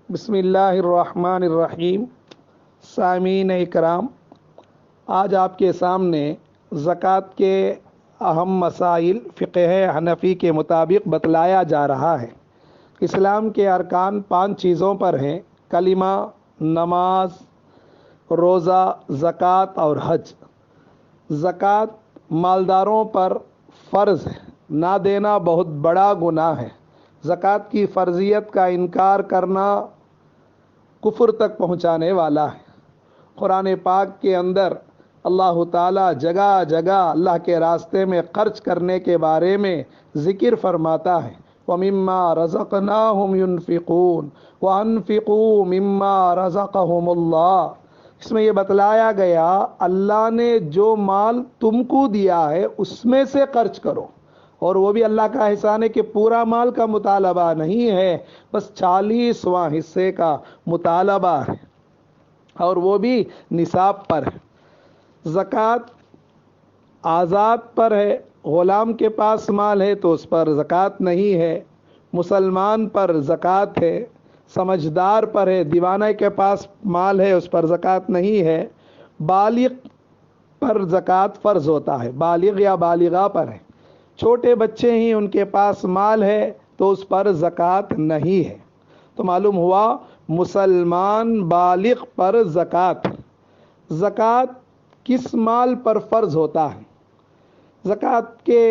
بسم اللہ الرحمن الرحیم۔ سامعین اکرام، آج آپ کے سامنے زکوٰۃ کے اہم مسائل فقہ حنفی کے مطابق بتلایا جا رہا ہے۔ اسلام کے ارکان 5 چیزوں پر ہیں: کلمہ، نماز، روزہ، زکوٰۃ اور حج۔ زکوٰۃ مالداروں پر فرض ہے، نہ دینا بہت بڑا گناہ ہے۔ زکوٰۃ کی فرضیت کا انکار کرنا کفر تک پہنچانے والا ہے۔ قرآن پاک کے اندر اللہ تعالیٰ جگہ جگہ اللہ کے راستے میں خرچ کرنے کے بارے میں ذکر فرماتا ہے۔ وَمِمَّا رَزَقْنَاهُمْ يُنْفِقُونَ وَأَنْفِقُوا مِمَّا رَزَقَهُمُ اللَّهُ۔ اس میں یہ بتلایا گیا اللہ نے جو مال تم کو دیا ہے اس میں سے خرچ کرو، اور وہ بھی اللہ کا احسان ہے کہ پورا مال کا مطالبہ نہیں ہے، بس 40واں حصے کا مطالبہ ہے، اور وہ بھی نصاب پر ہے۔ زکوٰۃ آزاد پر ہے، غلام کے پاس مال ہے تو اس پر زکوٰۃ نہیں ہے۔ مسلمان پر زکوٰۃ ہے، سمجھدار پر ہے، دیوانہ کے پاس مال ہے اس پر زکوٰۃ نہیں ہے۔ بالغ پر زکوٰۃ فرض ہوتا ہے، بالغ یا بالغہ پر ہے۔ چھوٹے بچے ہی ان کے پاس مال ہے تو اس پر زکوٰۃ نہیں ہے۔ تو معلوم ہوا مسلمان بالغ پر زکوٰۃ۔ زکوٰۃ کس مال پر فرض ہوتا ہے؟ زکوٰۃ کے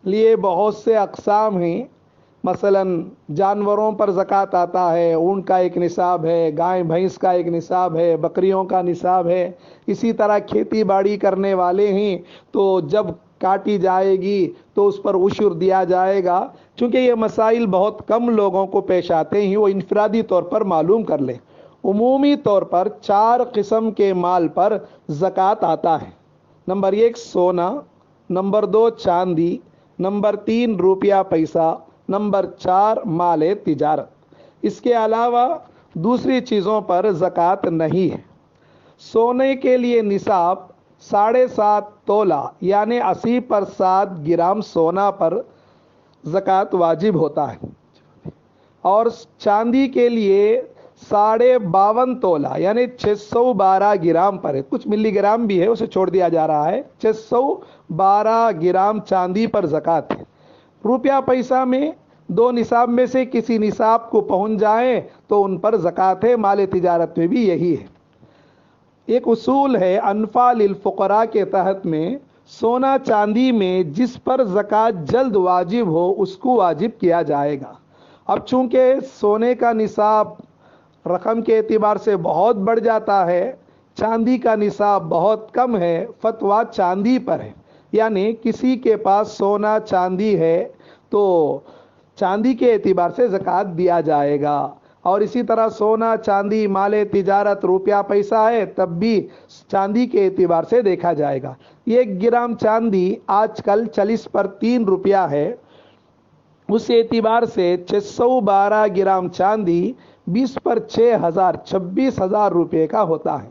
لیے بہت سے اقسام ہیں۔ مثلا جانوروں پر زکوٰۃ آتا ہے، اونٹ کا ایک نصاب ہے، گائے بھینس کا ایک نصاب ہے، بکریوں کا نصاب ہے۔ اسی طرح کھیتی باڑی کرنے والے ہیں تو جب کاٹی جائے گی تو اس پر عشر دیا جائے گا۔ چونکہ یہ مسائل بہت کم لوگوں کو پیش آتے ہیں، وہ انفرادی طور پر معلوم کر لیں۔ عمومی طور پر 4 قسم کے مال پر زکوٰۃ آتا ہے۔ نمبر 1 سونا، نمبر 2 چاندی، نمبر 3 روپیہ پیسہ، نمبر 4 مال تجارت۔ اس کے علاوہ دوسری چیزوں پر زکوٰۃ نہیں ہے۔ سونے کے لیے نصاب 7.5 تولہ یعنی 80% گرام سونا پر زکوٰۃ واجب ہوتا ہے، اور چاندی کے لیے 52.5 تولہ یعنی 612 گرام پر ہے۔ کچھ ملی گرام بھی ہے، اسے چھوڑ دیا جا رہا ہے۔ 612 گرام چاندی پر زکوٰۃ ہے۔ روپیہ پیسہ میں 2 نصاب میں سے کسی نصاب کو پہنچ جائیں تو ان پر زکوٰۃ ہے۔ مال تجارت میں بھی یہی ہے۔ ایک اصول ہے انفال للفقراء کے تحت میں، سونا چاندی میں جس پر زکوٰۃ جلد واجب ہو اس کو واجب کیا جائے گا۔ اب چونکہ سونے کا نصاب رقم کے اعتبار سے بہت بڑھ جاتا ہے، چاندی کا نصاب بہت کم ہے، فتویٰ چاندی پر ہے، یعنی کسی کے پاس سونا چاندی ہے تو چاندی کے اعتبار سے زکوٰۃ دیا جائے گا۔ اور اسی طرح سونا چاندی مال تجارت روپیہ پیسہ ہے تب بھی چاندی کے اعتبار سے دیکھا جائے گا۔ 1 گرام چاندی آج کل 40 پر 3 روپیہ ہے، اس اعتبار سے 612 گرام چاندی 20 پر 6000 26,000 روپے کا ہوتا ہے۔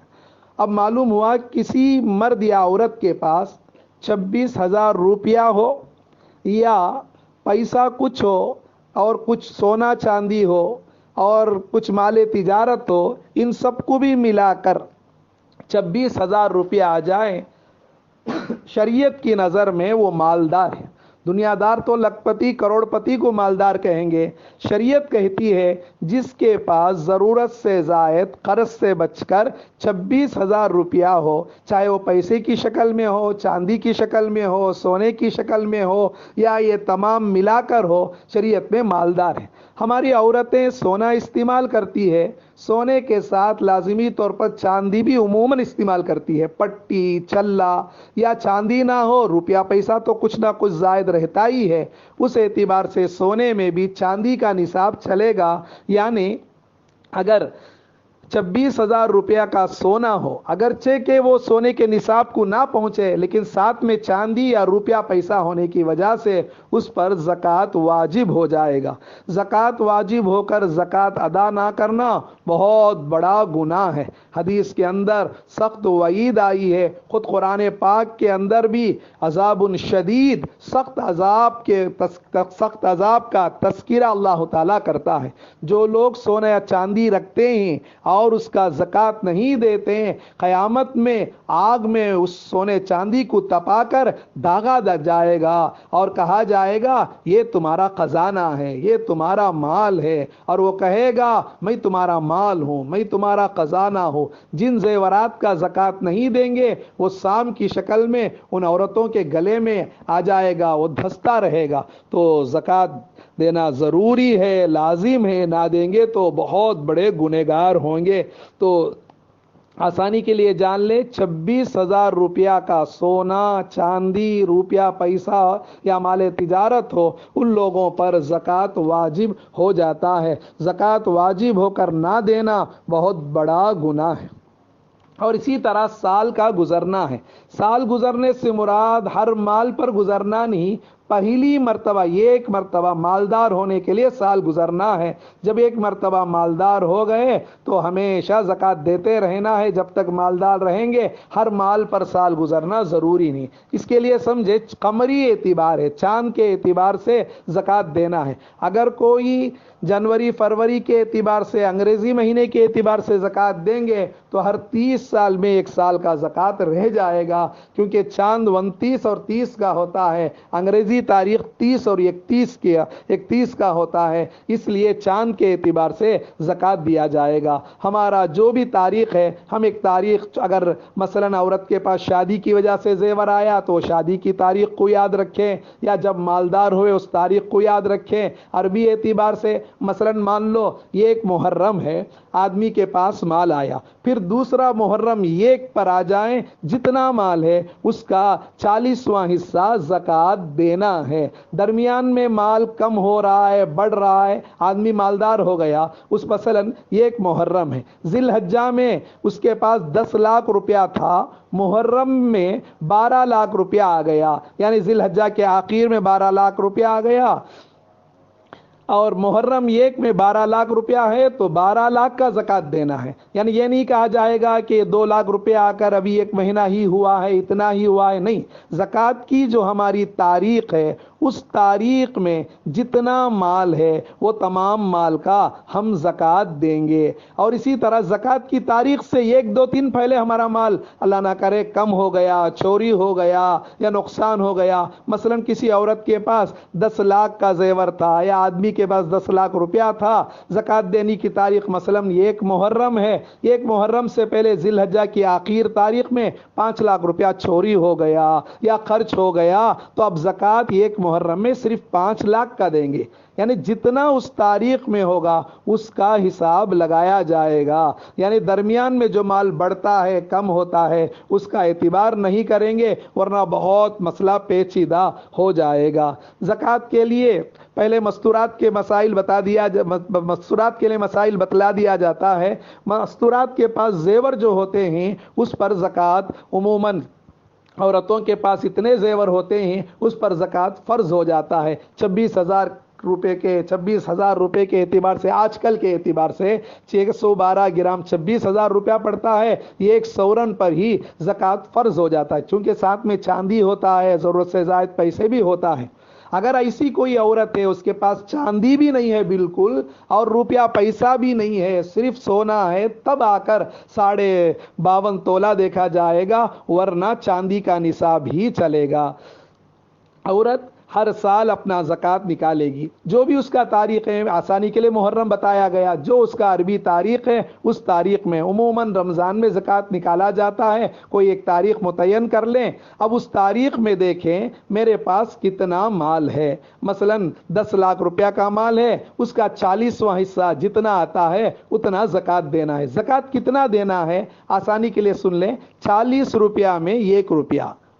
اب معلوم ہوا کسی مرد یا عورت کے پاس 26,000 روپیہ ہو یا پیسہ کچھ ہو اور کچھ سونا چاندی ہو اور کچھ مال تجارت ہو، ان سب کو بھی ملا کر 26,000 روپیہ آ جائیں، شریعت کی نظر میں وہ مالدار ہے۔ دنیا دار تو لکھ پتی کروڑ پتی کو مالدار کہیں گے، شریعت کہتی ہے جس کے پاس ضرورت سے زائد قرض سے بچ کر 26,000 روپیہ ہو، چاہے وہ پیسے کی شکل میں ہو، چاندی کی شکل میں ہو، سونے کی شکل میں ہو یا یہ تمام ملا کر ہو، شریعت میں مالدار ہے۔ ہماری عورتیں سونا استعمال کرتی ہے، سونے کے ساتھ لازمی طور پر چاندی بھی عموماً استعمال کرتی ہے۔ پٹی، چلا یا چاندی نہ ہو، روپیہ پیسہ تو کچھ نہ کچھ زائد رہتا ہی ہے، اس اعتبار سے سونے میں بھی چاندی کا نصاب چلے گا۔ یعنی اگر 26,000 روپیہ کا سونا ہو، اگرچہ کہ وہ سونے کے نصاب کو نہ پہنچے، لیکن ساتھ میں چاندی یا روپیہ پیسہ ہونے کی وجہ سے اس پر زکوٰۃ واجب ہو جائے گا۔ زکوٰۃ واجب ہو کر زکوٰۃ ادا نہ کرنا بہت بڑا گناہ ہے۔ حدیث کے اندر سخت وعید آئی ہے، خود قرآن پاک کے اندر بھی عذاب شدید، سخت عذاب کا تذکرہ اللہ تعالیٰ کرتا ہے۔ جو لوگ سونا یا چاندی رکھتے ہیں اور اس کا زکوٰۃ نہیں دیتے ہیں، قیامت میں آگ میں اس سونے چاندی کو تپا کر داغا جائے گا اور کہا جائے گا یہ تمہارا خزانہ ہے، یہ تمہارا مال ہے، اور وہ کہے گا میں تمہارا مال ہوں، میں تمہارا خزانہ ہوں۔ جن زیورات کا زکوٰۃ نہیں دیں گے وہ سام کی شکل میں ان عورتوں کے گلے میں آ جائے گا، وہ دھستا رہے گا۔ تو زکوٰۃ دینا ضروری ہے، لازم ہے، نہ دیں گے تو بہت بڑے گنہگار ہوں گے۔ تو آسانی کے لیے جان لے، 26,000 روپیہ کا سونا، چاندی، روپیہ پیسہ یا مال تجارت ہو، ان لوگوں پر زکوٰۃ واجب ہو جاتا ہے۔ زکوٰۃ واجب ہو کر نہ دینا بہت بڑا گناہ ہے۔ اور اسی طرح سال کا گزرنا ہے۔ سال گزرنے سے مراد ہر مال پر گزرنا نہیں، پہلی مرتبہ ایک مرتبہ مالدار ہونے کے لیے سال گزرنا ہے۔ جب ایک مرتبہ مالدار ہو گئے تو ہمیشہ زکوٰۃ دیتے رہنا ہے جب تک مالدار رہیں گے۔ ہر مال پر سال گزرنا ضروری نہیں۔ اس کے لیے سمجھے قمری اعتبار ہے، چاند کے اعتبار سے زکوٰۃ دینا ہے۔ اگر کوئی جنوری فروری کے اعتبار سے، انگریزی مہینے کے اعتبار سے زکوٰۃ دیں گے تو ہر 30 سال میں ایک سال کا زکوٰۃ رہ جائے گا، کیونکہ چاند 29 اور 30 کا ہوتا ہے، انگریزی تاریخ 30 اور 31 کا ہوتا ہے، اس لیے چاند کے اعتبار سے زکوٰۃ دیا جائے گا۔ ہمارا جو بھی تاریخ ہے، ہم ایک تاریخ، اگر مثلا عورت کے پاس شادی کی وجہ سے زیور آیا تو شادی کی تاریخ کو یاد رکھیں، یا جب مالدار ہوئے اس تاریخ کو یاد رکھیں۔ عربی اعتبار سے مثلا مان لو یہ ایک محرم ہے، آدمی کے پاس مال آیا، پھر دوسرا محرم ایک پر آ جائیں، جتنا مال ہے اس کا 40واں حصہ زکوٰۃ دینا ہے۔ درمیان میں مال کم ہو رہا ہے، بڑھ رہا ہے، آدمی مالدار ہو گیا، اس مثلا یہ ایک محرم ہے، ذی الحجہ میں اس کے پاس 10 لاکھ روپیہ تھا، محرم میں 12 لاکھ روپیہ آ گیا، یعنی ذی الحجہ کے آخر میں 12 لاکھ روپیہ آ گیا، اور محرم ایک میں 12 لاکھ روپیہ ہے تو 12 لاکھ کا زکوٰۃ دینا ہے۔ یعنی یہ نہیں کہا جائے گا کہ 2 لاکھ روپیہ آ کر ابھی 1 مہینہ ہی ہوا ہے، اتنا ہی ہوا ہے، نہیں۔ زکوٰۃ کی جو ہماری تاریخ ہے، اس تاریخ میں جتنا مال ہے وہ تمام مال کا ہم زکوٰۃ دیں گے۔ اور اسی طرح زکوٰۃ کی تاریخ سے 1-2 دن پہلے ہمارا مال اللہ نہ کرے کم ہو گیا، چوری ہو گیا یا نقصان ہو گیا، مثلا کسی عورت کے پاس 10 لاکھ کا زیور تھا یا آدمی کے پاس 10 لاکھ روپیہ تھا، زکوٰۃ دینے کی تاریخ مثلا 1 محرم ہے، 1 محرم سے پہلے ذی الحجہ کی آخر تاریخ میں 5 لاکھ روپیہ چوری ہو گیا یا خرچ ہو گیا، تو اب زکوٰۃ 1 محرم میں صرف 5 لاکھ کا دیں گے، یعنی جتنا اس تاریخ میں ہوگا اس کا حساب لگایا جائے گا۔ یعنی درمیان میں جو مال بڑھتا ہے، کم ہوتا ہے، اس کا اعتبار نہیں کریں گے، ورنہ بہت مسئلہ پیچیدہ ہو جائے گا۔ زکوٰۃ کے لیے پہلے مستورات کے مسائل مستورات کے لیے مسائل بتلا دیا جاتا ہے۔ مستورات کے پاس زیور جو ہوتے ہیں اس پر زکوٰۃ عموماً عورتوں کے پاس اتنے زیور ہوتے ہیں اس پر زکوٰۃ فرض ہو جاتا ہے۔ 26,000 روپے کے اعتبار سے، آج کل کے اعتبار سے 612 گرام 26,000 روپیہ پڑتا ہے، یہ ایک سورن پر ہی زکوٰۃ فرض ہو جاتا ہے، چونکہ ساتھ میں چاندی ہوتا ہے، ضرورت سے زائد پیسے بھی ہوتا ہے۔ اگر ایسی کوئی عورت ہے اس کے پاس چاندی بھی نہیں ہے بالکل اور روپیہ پیسہ بھی نہیں ہے، صرف سونا ہے، تب آ کر 52.5 تولہ دیکھا جائے گا، ورنہ چاندی کا نصاب ہی چلے گا۔ عورت ہر سال اپنا زکوٰۃ نکالے گی، جو بھی اس کا تاریخ ہے، آسانی کے لیے محرم بتایا گیا، جو اس کا عربی تاریخ ہے اس تاریخ میں، عموماً رمضان میں زکوٰۃ نکالا جاتا ہے، کوئی ایک تاریخ متعین کر لیں، اب اس تاریخ میں دیکھیں میرے پاس کتنا مال ہے، مثلا 10 لاکھ روپیہ کا مال ہے، اس کا 40واں حصہ جتنا آتا ہے اتنا زکوٰۃ دینا ہے۔ زکوٰۃ کتنا دینا ہے آسانی کے لیے سن لیں، 40 روپیہ میں 1 روپیہ،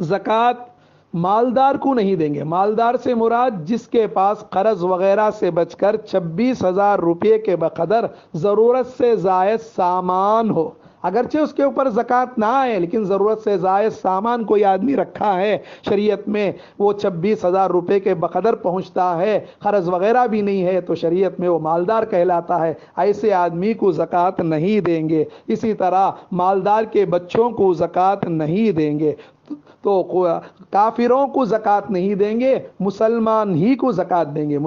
زکوٰۃ مالدار کو نہیں دیں گے. مالدار سے مراد جس کے پاس قرض وغیرہ سے بچ کر 26,000 روپے کے بقدر ضرورت سے زائد سامان ہو. اگرچہ اس کے اوپر زکوٰۃ نہ آئے لیکن ضرورت سے زائد سامان کوئی آدمی رکھا ہے شریعت میں, وہ 26,000 روپے کے بقدر پہنچتا ہے, قرض وغیرہ بھی نہیں ہے, تو شریعت میں وہ مالدار کہلاتا ہے. ایسے آدمی کو زکوٰۃ نہیں دیں گے. اسی طرح مالدار کے بچوں کو زکوٰۃ نہیں دیں گے. تو کافروں کو زکوٰۃ نہیں دیں گے, مسلمان ہی کو زکوٰۃ دیں گے.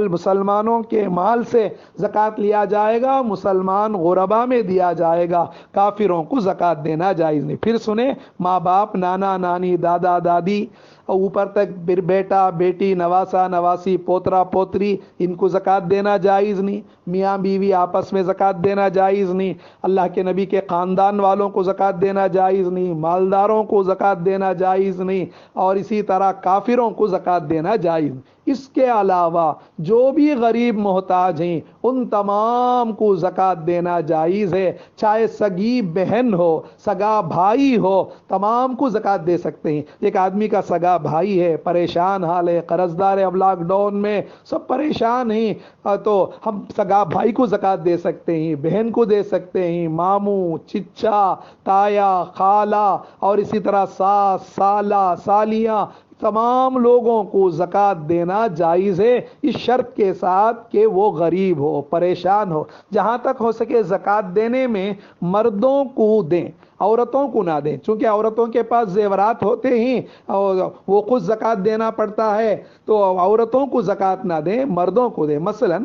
مسلمانوں کے مال سے زکوٰۃ لیا جائے گا, مسلمان غربا میں دیا جائے گا. کافروں کو زکوٰۃ دینا جائز نہیں. پھر سنیں, ماں باپ, نانا نانی, دادا دادی, اوپر تک بیٹا بیٹی, نواسا نواسی, پوترا پوتری, ان کو زکوٰۃ دینا جائز نہیں. میاں بیوی آپس میں زکوٰۃ دینا جائز نہیں. اللہ کے نبی کے خاندان والوں کو زکوٰۃ دینا جائز نہیں. مالداروں کو زکوٰۃ دینا جائز نہیں. اور اسی طرح کافروں کو زکوٰۃ دینا جائز نہیں. اس کے علاوہ جو بھی غریب محتاج ہیں ان تمام کو زکوٰۃ دینا جائز ہے. چاہے سگی بہن ہو, سگا بھائی ہو, تمام کو زکوٰۃ دے سکتے ہیں. ایک آدمی کا سگا بھائی ہے, پریشان حال ہے, قرض دار ہے, اب لاک ڈاؤن میں سب پریشان ہیں, تو ہم سگا بھائی کو زکوٰۃ دے سکتے ہیں, بہن کو دے سکتے ہیں, ماموں, چچا, تایا, خالہ, اور اسی طرح ساس, سالہ, سالیاں, تمام لوگوں کو زکوٰۃ دینا جائز ہے, اس شرط کے ساتھ کہ وہ غریب ہو, پریشان ہو. جہاں تک ہو سکے زکوٰۃ دینے میں مردوں کو دیں, عورتوں کو نہ دیں, چونکہ عورتوں کے پاس زیورات ہوتے ہیں اور وہ خود زکوٰۃ دینا پڑتا ہے, تو عورتوں کو زکوٰۃ نہ دیں, مردوں کو دیں. مثلا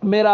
میری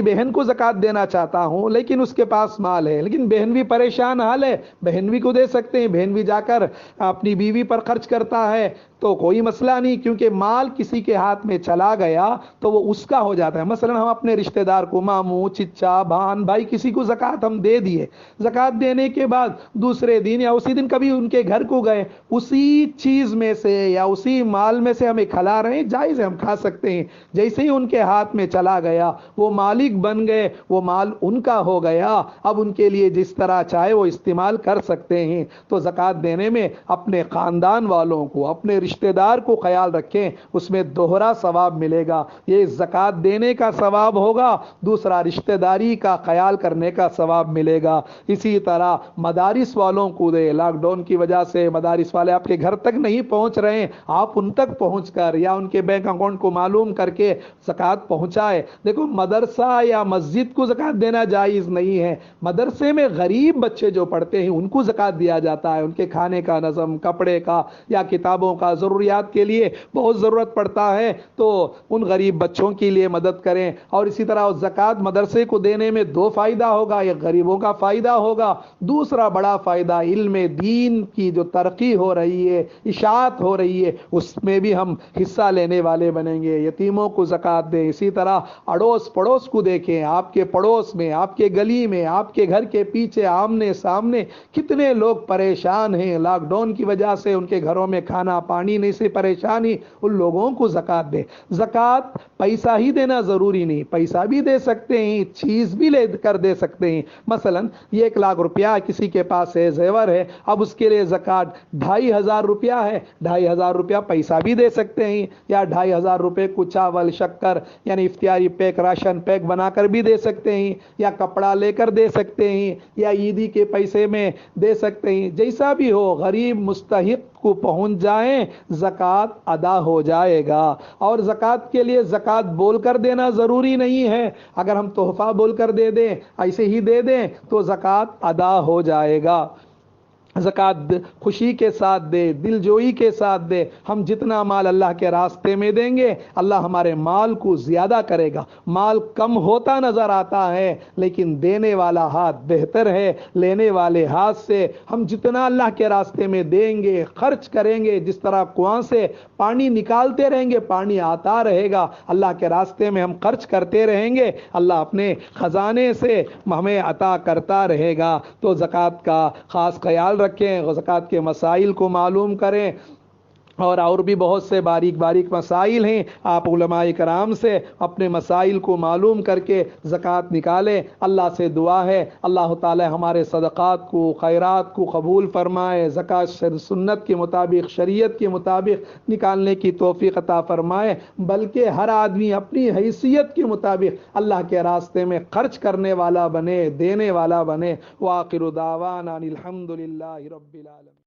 بہن کو زکوٰۃ دینا چاہتا ہوں لیکن اس کے پاس مال ہے, لیکن بہن بھی پریشان حال ہے, بہن بھی کو دے سکتے ہیں. بہن بھی جا کر اپنی بیوی پر خرچ کرتا ہے تو کوئی مسئلہ نہیں, کیونکہ مال کسی کے ہاتھ میں چلا گیا تو وہ اس کا ہو جاتا ہے. مثلا ہم اپنے رشتہ دار کو, ماموں, چچا, بہن, بھائی, کسی کو زکوٰۃ ہم دے دیے. زکوٰۃ دینے کے بعد دوسرے دن یا اسی دن کبھی ان کے گھر کو گئے, اسی چیز میں سے یا اسی مال میں سے ہمیں کھلا رہے ہیں, جائز ہے, ہم کھا سکتے ہیں. جیسے ہی ان کے ہاتھ میں چلا گیا وہ مالک بن گئے, وہ مال ان کا ہو گیا, اب ان کے لیے جس طرح چاہے وہ استعمال کر سکتے ہیں. تو زکوٰۃ دینے میں اپنے خاندان والوں کو, اپنے رشتہ دار کو خیال رکھیں, اس میں دوہرا ثواب ملے گا. یہ زکوٰۃ دینے کا ثواب ہوگا, دوسرا رشتہ داری کا خیال کرنے کا ثواب ملے گا. اسی طرح مدارس والوں کو دے. لاک ڈاؤن کی وجہ سے مدارس والے آپ کے گھر تک نہیں پہنچ رہے ہیں, آپ ان تک پہنچ کر یا ان کے بینک اکاؤنٹ کو معلوم کر کے زکوٰۃ پہنچائے. دیکھو, مدرسہ یا مسجد کو زکوٰۃ دینا جائز نہیں ہے. مدرسے میں غریب بچے جو پڑھتے ہیں ان کو زکوٰۃ دیا جاتا ہے, ان کے کھانے کا نظم, کپڑے کا یا کتابوں کا, ضروریات کے لیے بہت ضرورت پڑتا ہے, تو ان غریب بچوں کے لیے مدد کریں. اور اسی طرح زکوٰۃ مدرسے کو دینے میں دو فائدہ ہوگا, ایک غریبوں کا فائدہ ہوگا, دوسرا بڑا فائدہ علم دین کی جو ترقی ہو رہی ہے, اشاعت ہو رہی ہے, اس میں بھی ہم حصہ لینے والے بنیں گے. یتیموں کو زکوٰۃ دیں. اسی طرح اڑوس پڑوس کو دیکھیں, آپ کے پڑوس میں, آپ کے گلی میں, آپ کے گھر کے پیچھے, آمنے سامنے کتنے لوگ پریشان ہیں لاک ڈاؤن کی وجہ سے, ان کے گھروں میں کھانا پانی نہیں سے پریشانی, ان لوگوں کو زکوٰۃ دیں. زکوٰۃ پیسہ ہی دینا ضروری نہیں, پیسہ بھی دے سکتے ہیں, چیز بھی لے کر دے سکتے ہیں. مثلا یہ 1,00,000 روپیہ کسی کے پاس ہے, زیور ہے, اب اس کے لیے زکوٰۃ 2,500 روپیہ ہے, 2,500 روپیہ پیسہ بھی دے سکتے ہیں, یا 2,500 روپے کو چاول, شکر یعنی افطاری پیک, راشن پیک بنا کر بھی دے سکتے ہیں, یا کپڑا لے کر دے سکتے ہیں, یا عیدی کے پیسے میں دے سکتے ہیں. جیسا بھی ہو, غریب مستحق کو پہنچ جائیں, زکوٰۃ ادا ہو جائے گا. اور زکوٰۃ کے لیے زکوٰۃ بول کر دینا ضروری نہیں ہے, اگر ہم تحفہ بول کر دے دیں, ایسے ہی دے دیں تو زکوٰۃ ادا ہو جائے گا. زکوٰۃ خوشی کے ساتھ دے, دل جوئی کے ساتھ دے. ہم جتنا مال اللہ کے راستے میں دیں گے اللہ ہمارے مال کو زیادہ کرے گا. مال کم ہوتا نظر آتا ہے لیکن دینے والا ہاتھ بہتر ہے لینے والے ہاتھ سے. ہم جتنا اللہ کے راستے میں دیں گے, خرچ کریں گے, جس طرح کنواں سے پانی نکالتے رہیں گے پانی آتا رہے گا, اللہ کے راستے میں ہم خرچ کرتے رہیں گے, اللہ اپنے خزانے سے ہمیں عطا کرتا رہے گا. تو زکوٰۃ کا خاص خیال رکھیں, زکوٰۃ کے مسائل کو معلوم کریں. اور بھی بہت سے باریک باریک مسائل ہیں، آپ علماء کرام سے اپنے مسائل کو معلوم کر کے زکوٰۃ نکالیں۔ اللہ سے دعا ہے اللہ تعالی ہمارے صدقات کو، خیرات کو قبول فرمائے، زکوٰۃ سنت کے مطابق، شریعت کے مطابق نکالنے کی توفیق عطا فرمائے، بلکہ ہر آدمی اپنی حیثیت کے مطابق اللہ کے راستے میں خرچ کرنے والا بنے، دینے والا بنے۔ وآخر دعوانا الحمد للہ رب العالمین۔